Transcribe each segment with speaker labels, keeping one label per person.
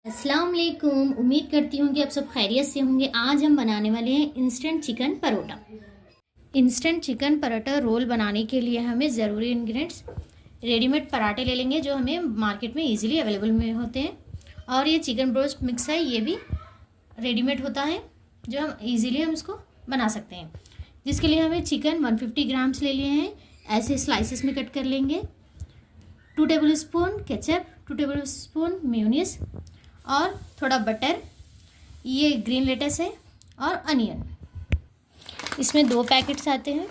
Speaker 1: अस्सलाम वालेकुम। उम्मीद करती हूँ कि आप सब खैरियत से होंगे। आज हम बनाने वाले हैं instant chicken paratha. Instant chicken paratha roll बनाने के लिए हमें ज़रूरी इंग्रेडिएंट्स रेडीमेड पराठे ले लेंगे जो हमें मार्केट में इजीली अवेलेबल में होते हैं, और ये चिकन ब्रोस्ट मिक्स है, ये भी रेडीमेड होता है जो हम इजीली इसको बना सकते हैं। जिसके लिए हमें चिकन 150 ग्राम्स ले लिए हैं, ऐसे स्लाइसेस में कट कर लेंगे। 2 table spoon ketchup, 2 table spoon mayonnaise और थोड़ा बटर, ये ग्रीन लेटस है और अनियन। इसमें 2 पैकेट्स आते हैं,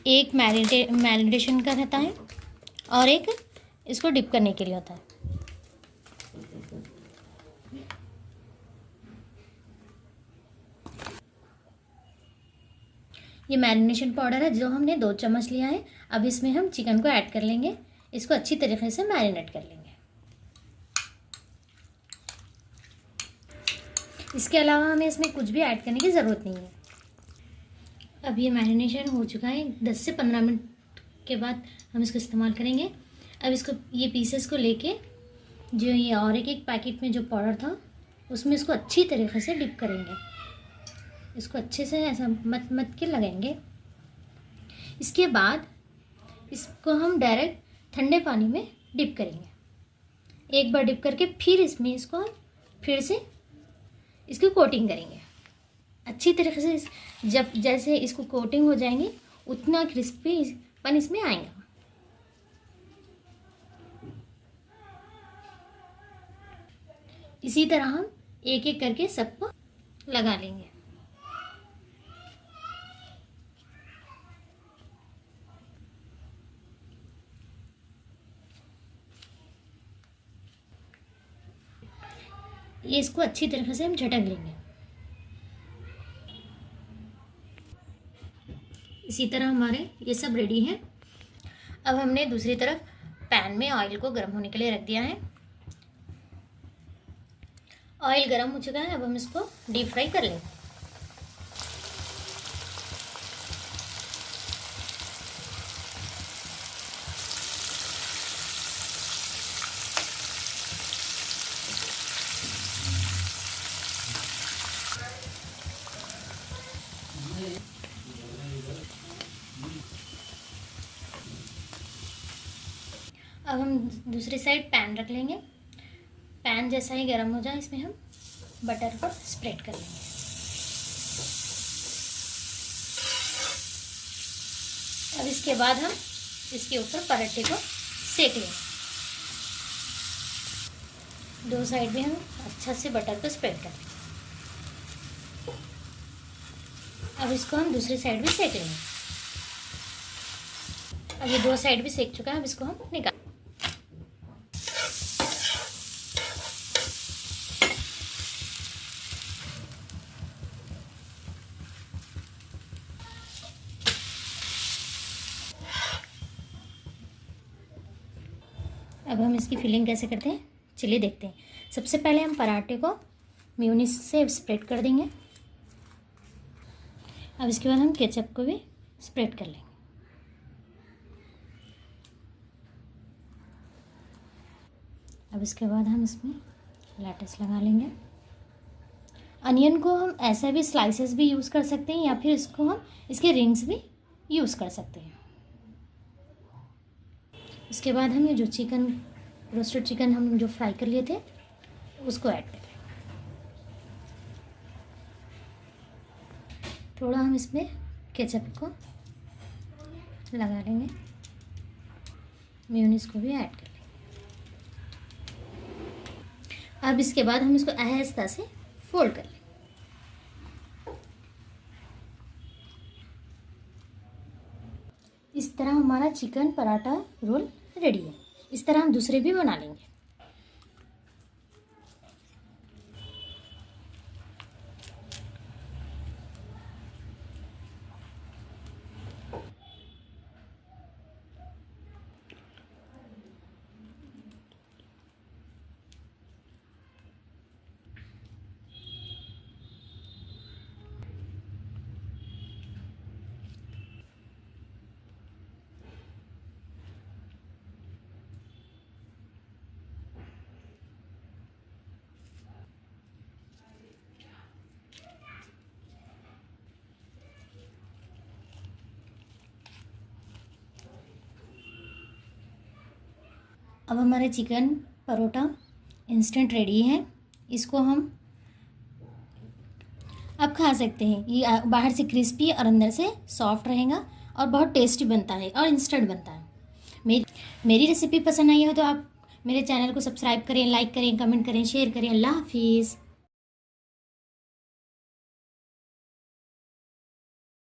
Speaker 1: एक मैरिनेशन का रहता है और एक इसको डिप करने के लिए होता है। ये मैरिनेशन पाउडर है जो हमने 2 चम्मच लिया है। अब इसमें हम चिकन को ऐड कर लेंगे, इसको अच्छी तरीके से मैरिनेट कर लेंगे। इसके अलावा हमें इसमें कुछ भी ऐड करने की ज़रूरत नहीं है। अब ये मैरिनेशन हो चुका है, 10 से 15 मिनट के बाद हम इसको इस्तेमाल करेंगे। अब इसको ये पीसेस को लेके जो ये और एक पैकेट में जो पाउडर था उसमें इसको अच्छी तरीके से डिप करेंगे। इसको अच्छे से ऐसा मत मत के लगाएंगे। इसके बाद इसको हम डायरेक्ट ठंडे पानी में डिप करेंगे। एक बार डिप करके फिर इसमें इसको हम फिर से इसकी कोटिंग करेंगे अच्छी तरीके से। जब जैसे इसको कोटिंग हो जाएंगी उतना क्रिस्पीपन इसमें आएगा। इसी तरह हम एक एक करके सबको लगा लेंगे। ये इसको अच्छी तरीके से हम झटक लेंगे। इसी तरह हमारे ये सब रेडी है। अब हमने दूसरी तरफ पैन में ऑयल को गर्म होने के लिए रख दिया है। ऑयल गर्म हो चुका है, अब हम इसको डीप फ्राई कर लेंगे। अब हम दूसरी साइड पैन रख लेंगे। पैन जैसा ही गर्म हो जाए इसमें हम बटर को स्प्रेड कर लेंगे। अब इसके बाद हम इसके ऊपर पराठे को सेक लेंगे। 2 साइड भी हम अच्छा से बटर को स्प्रेड कर लेंगे। अब इसको हम दूसरी साइड भी सेक लेंगे। अब ये 2 साइड भी सेक चुका है, अब इसको हम निकाल। अब हम इसकी फिलिंग कैसे करते हैं चलिए देखते हैं। सबसे पहले हम पराठे को मेयोनीज से स्प्रेड कर देंगे। अब इसके बाद हम केचप को भी स्प्रेड कर लेंगे। अब इसके बाद हम इसमें लेटस लगा लेंगे। अनियन को हम ऐसे भी स्लाइसेस भी यूज़ कर सकते हैं या फिर इसको हम इसके रिंग्स भी यूज़ कर सकते हैं। उसके बाद हम ये जो चिकन रोस्टेड चिकन हम जो फ्राई कर लिए थे उसको ऐड कर लेंगे। थोड़ा हम इसमें केचप को लगा लेंगे, मेयोनीज को भी ऐड कर लेंगे। अब इसके बाद हम इसको आहिस्ता से फोल्ड कर लेंगे। इस तरह हमारा चिकन पराठा रोल रेडी है। इस तरह हम दूसरे भी बना लेंगे। अब हमारे चिकन परोठा इंस्टेंट रेडी है। इसको हम अब खा सकते हैं। ये बाहर से क्रिस्पी और अंदर से सॉफ्ट रहेगा और बहुत टेस्टी बनता है और इंस्टेंट बनता है। मेरी रेसिपी पसंद आई हो तो आप मेरे चैनल को सब्सक्राइब करें, लाइक करें, कमेंट करें, शेयर करें। अल्लाह हाफिज़।